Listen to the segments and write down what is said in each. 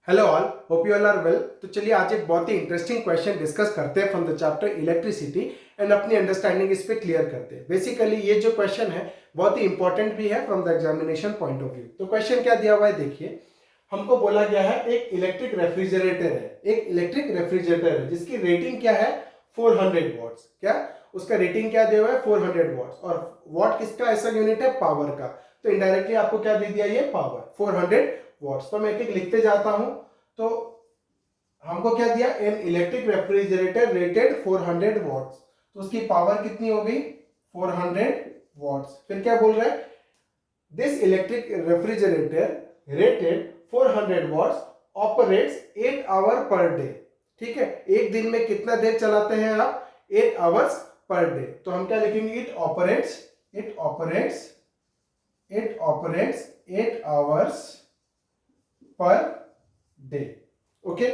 Hello all, hope you all are well. तो चलिए आज एक बहुत ही इंटरेस्टिंग क्वेश्चन डिस्कस करते हैं from the chapter electricity and अपनी अंडरस्टैंडिंग इस पे क्लियर करते हैं। बेसिकली ये जो क्वेश्चन है बहुत ही इंपॉर्टेंट भी है from the examination point of view. तो क्वेश्चन क्या दिया हुआ है देखिए, हमको बोला गया है एक इलेक्ट्रिक रेफ्रिजरेटर है, एक इलेक्ट्रिक रेफ्रिजरेटर है जिसकी रेटिंग क्या है 400 वॉट्स। क्या उसका रेटिंग क्या दिया हुआ है 400 वॉट्स, और वॉट किसका ऐसा यूनिट है पावर का। तो इनडायरेक्टली आपको क्या दे दिया ये पावर 400 वॉट्स। तो मैं एक एक लिखते जाता हूं। तो हमको क्या दिया an electric refrigerator rated 400 watts, तो उसकी पावर कितनी हो गई 400 वॉट्स। फिर क्या बोल रहा है this electric refrigerator rated 400 watts operates 8 hour per day. ठीक है, एक दिन में कितना देर चलाते हैं आप 8 आवर्स पर डे। तो हम क्या लिखेंगे it operates 8 hours per day. Okay,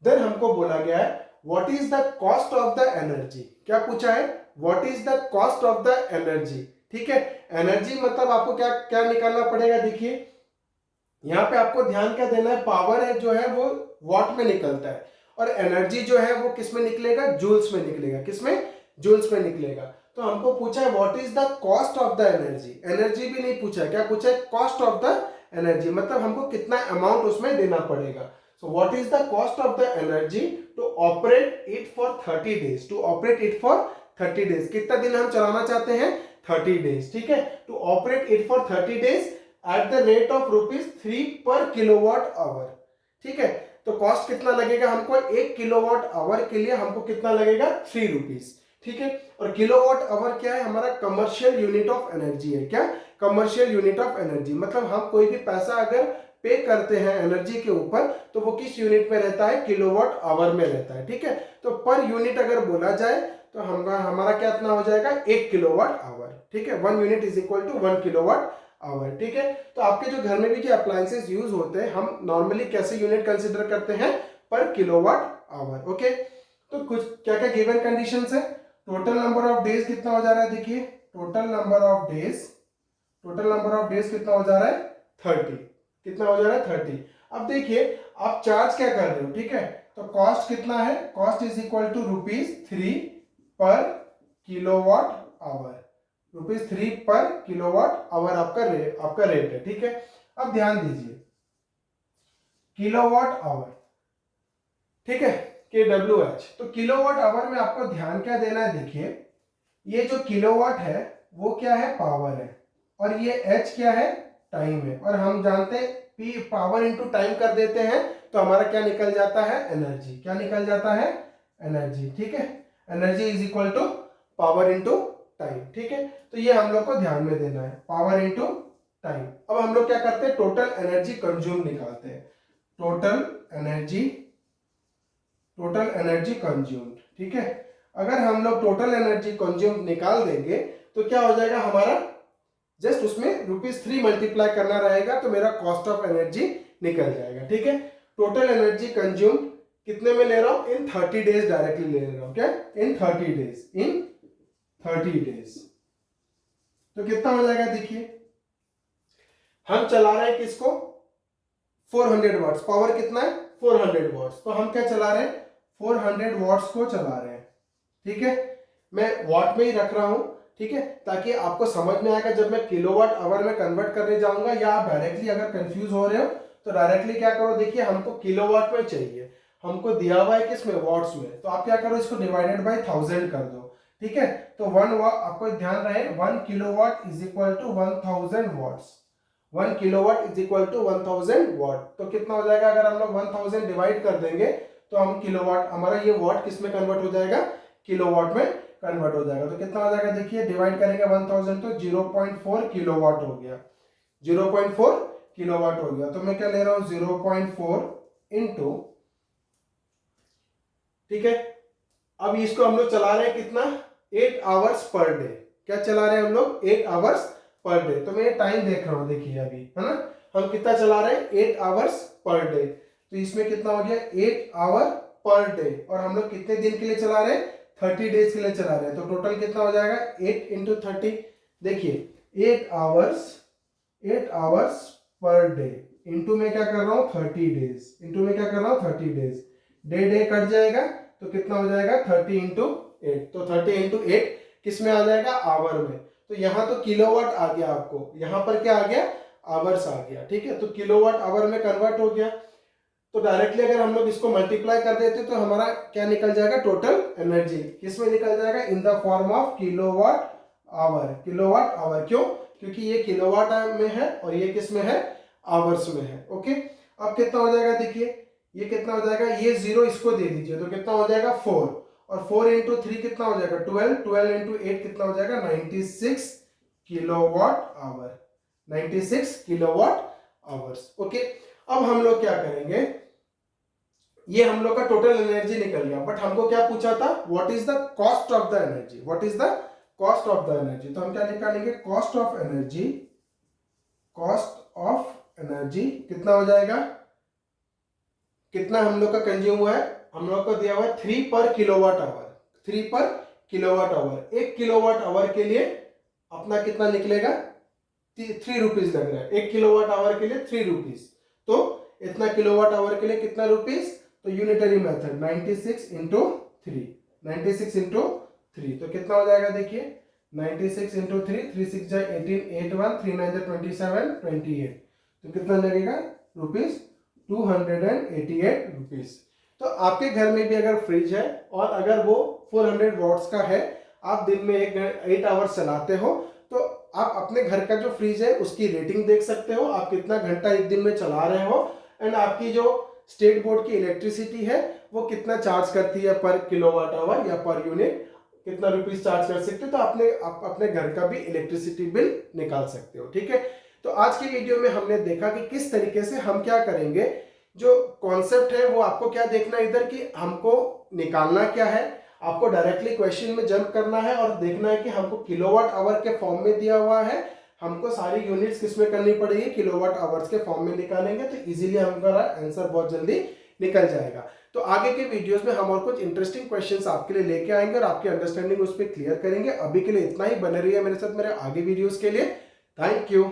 then हमको बोला गया है what is the cost of the energy. क्या पूछा है what is the cost of the energy. ठीक है, एनर्जी मतलब आपको क्या क्या निकालना पड़ेगा। देखिए यहां पे आपको ध्यान क्या देना है, पावर है जो है वो वॉट में निकलता है और एनर्जी जो है वो किस में निकलेगा जूल्स में निकलेगा। किसमें जूल्स में निकलेगा। तो हमको पूछा है what is the cost of the energy. Energy भी नहीं पूछा है, क्या पूछा है कॉस्ट ऑफ द एनर्जी, मतलब हमको कितना अमाउंट उसमें देना पड़ेगा। So what is the cost of the energy to operate it for 30 days? To operate it for 30 days. कितना दिन हम चलाना चाहते हैं 30 days। ठीक है, to operate it for 30 days at the rate of ₹3 per kilowatt hour। ठीक है, तो कॉस्ट कितना लगेगा हमको 1 किलोवाट आवर के लिए हमको कितना लगेगा 3 रुपीज। ठीक है, और किलोवाट आवर क्या है हमारा कमर्शियल यूनिट ऑफ एनर्जी है। क्या कमर्शियल यूनिट ऑफ एनर्जी, मतलब हम कोई भी पैसा अगर पे करते हैं एनर्जी के ऊपर तो वो किस यूनिट में रहता है किलोवाट आवर में रहता है। ठीक है, तो पर यूनिट अगर बोला जाए तो हमारा क्या इतना हो जाएगा 1 किलोवाट आवर। ठीक है, 1 unit is equal to 1 kilowatt hour. ठीक है, तो आपके जो घर में भी जो अप्लायंसेस यूज होते हैं हम नॉर्मली कैसे यूनिट कंसिडर करते हैं पर किलोवाट आवर। ओके, तो कुछ क्या क्या गिवन कंडीशंस है। टोटल नंबर ऑफ डेज कितना हो जा रहा है, देखिए टोटल नंबर ऑफ डेज कितना हो जा रहा है 30। कितना हो जा रहा है 30। अब देखिए आप चार्ज क्या कर रहे हो। ठीक है, तो कॉस्ट कितना है, कॉस्ट इज इक्वल टू ₹3 पर किलोवाट आवर। ₹3 पर किलोवाट आवर आपका रेट है। ठीक है, अब ध्यान दीजिए किलोवाट आवर, ठीक है KWH। तो किलोवाट आवर में आपको ध्यान क्या देना है, देखिए ये जो किलोवाट है वो क्या है पावर है और ये H क्या है टाइम है, और हम जानते हैं P पावर इंटू टाइम कर देते हैं तो हमारा क्या निकल जाता है एनर्जी। क्या निकल जाता है एनर्जी। ठीक है, energy is equal to power into time. ठीक है, तो ये हम लोग को ध्यान में देना है पावर इंटू टाइम। अब हम लोग क्या करते हैं टोटल एनर्जी कंज्यूम निकालते हैं, टोटल एनर्जी कंज्यूम्ड। ठीक है, अगर हम लोग टोटल एनर्जी कंज्यूम निकाल देंगे तो क्या हो जाएगा हमारा जस्ट उसमें ₹3 मल्टीप्लाई करना रहेगा तो मेरा कॉस्ट ऑफ एनर्जी निकल जाएगा। ठीक है, टोटल एनर्जी कंज्यूम कितने में ले रहा हूं इन 30 डेज डायरेक्टली ले रहा हूं। क्या इन 30 डेज तो कितना हो जाएगा, देखिए हम चला रहे हैं किसको 400 वॉट्स, पावर कितना है 400 वॉट्स, तो हम क्या चला रहे हैं 400 वॉट्स को चला रहे हैं। ठीक है, मैं वॉट में ही रख रहा हूं। ठीक है, ताकि आपको समझ में आएगा जब मैं किलोवाट आवर में कन्वर्ट करने जाऊंगा, या आप डायरेक्टली अगर कंफ्यूज हो रहे हो तो डायरेक्टली क्या करो, देखिए हमको किलोवाट में चाहिए, हमको दिया हुआ है किसमें वॉट्स में, तो आप क्या करो इसको डिवाइडेड बाय 1000 कर दो। ठीक है, तो आपको ध्यान रहे 1 kilowatt is equal to 1000 watts. 1 kilowatt is equal to 1000 watt. तो कितना हो जाएगा अगर हम लोग 1000 डिवाइड कर देंगे तो हम किलोवाट, हमारा ये वॉट किस में कन्वर्ट हो जाएगा किलोवाट में कन्वर्ट हो जाएगा। तो कितना हो जाएगा, देखिए डिवाइड करेंगे 1000 तो 0.4 किलोवाट हो गया, 0.4 किलोवाट हो गया। तो मैं क्या ले रहा हूं 0.4 इंटू, ठीक है, अब इसको हम लोग चला रहे हैं कितना 8 आवर्स पर डे। क्या चला रहे हैं हम लोग 8 आवर्स पर डे। तो मैं ये टाइम देख रहा हूं, देखिए अभी है ना हम कितना चला रहे हैं 8 आवर्स पर डे। तो इसमें कितना हो गया 8 आवर पर डे, और हम लोग कितने दिन के लिए चला रहे हैं 30 डेज के लिए चला रहे हैं। तो टोटल कितना हो जाएगा 8 इंटू 30। देखिए 8 आवर्स पर डे इंटू में क्या कर रहा हूँ 30 डेज, इंटू में क्या कर रहा हूँ 30 डेज, डे कट जाएगा तो कितना हो जाएगा 30 इंटू 8, तो 30 इंटू 8 किस में आ जाएगा आवर में, तो यहाँ तो किलोवाट आ गया आपको, यहाँ पर क्या आ गया आवर्स आ गया, ठीक है, तो किलोवाट आवर में कन्वर्ट हो गया। तो डायरेक्टली अगर हम लोग इसको मल्टीप्लाई कर देते तो हमारा क्या निकल जाएगा टोटल एनर्जी, किस में निकल जाएगा in the form of kilowatt hour, kilowatt hour, क्यों, क्योंकि ये किलोवाट में है और ये किस में है आवर्स में है। ओके, अब कितना हो जाएगा देखिए, ये कितना हो जाएगा, ये 0 इसको दे दीजिए तो कितना हो जाएगा 4, और 4 इंटू 3 कितना हो जाएगा 12, 12 इंटू 8 कितना हो जाएगा 96 kilowatt hour, 96 kilowatt hours. Okay, अब हम लोग क्या करेंगे, ये हम लोग का टोटल एनर्जी निकल गया, बट हमको क्या पूछा था, what is the cost of the energy, what is the cost of the energy, तो हम क्या निकालेंगे cost of energy, cost of energy कितना हो जाएगा, कितना हम लोग का कंज्यूम हुआ है, हम लोग को दिया हुआ है 3 पर किलोवाट आवर, 3 पर किलोवाट आवर, 1 किलोवाट आवर के लिए अपना कितना निकलेगा 3 रुपीज लग रहा है, 1 किलोवाट आवर के लिए 3 रुपीज, तो इतना किलोवाट आवर के लिए कितना रुपीज, तो यूनिटरी मेथड 96 इंटू 3, 96 इंटू 3 तो कितना हो जाएगा देखिए 96 इंटू 3, 3 6 जा 18, 8 1 3 9 जा 27, 28, तो कितना लगेगा रुपीज 288 रुपीज। तो आपके घर में भी अगर फ्रिज है और अगर वो 400 वॉट्स का है, आप दिन में 8 आवर्स चलाते हो, तो आप अपने घर का जो फ्रिज है उसकी रेटिंग देख सकते हो, आप कितना घंटा एक दिन में चला रहे हो, एंड आपकी जो स्टेट बोर्ड की इलेक्ट्रिसिटी है वो कितना चार्ज करती है पर किलोवाट आवर या पर यूनिट, कितना रुपीस चार्ज कर सकते हो, तो आप अपने घर का भी इलेक्ट्रिसिटी बिल निकाल सकते हो। ठीक है, तो आज की वीडियो में हमने देखा कि किस तरीके से हम क्या करेंगे, जो कॉन्सेप्ट है वो आपको क्या देखना है इधर कि हमको निकालना क्या है, आपको डायरेक्टली क्वेश्चन में जंप करना है और देखना है कि हमको किलोवाट आवर के फॉर्म में दिया हुआ है, हमको सारी यूनिट्स किस में करनी पड़ेगी किलोवाट आवर्स के फॉर्म में निकालेंगे तो इजीली हमारा आंसर बहुत जल्दी निकल जाएगा। तो आगे के वीडियोस में हम और कुछ इंटरेस्टिंग क्वेश्चंस आपके लिए लेके आएंगे और आपकी अंडरस्टैंडिंग उस पर क्लियर करेंगे। अभी के लिए इतना ही, बने रहिए मेरे साथ मेरे आगे वीडियोस के लिए। Thank you.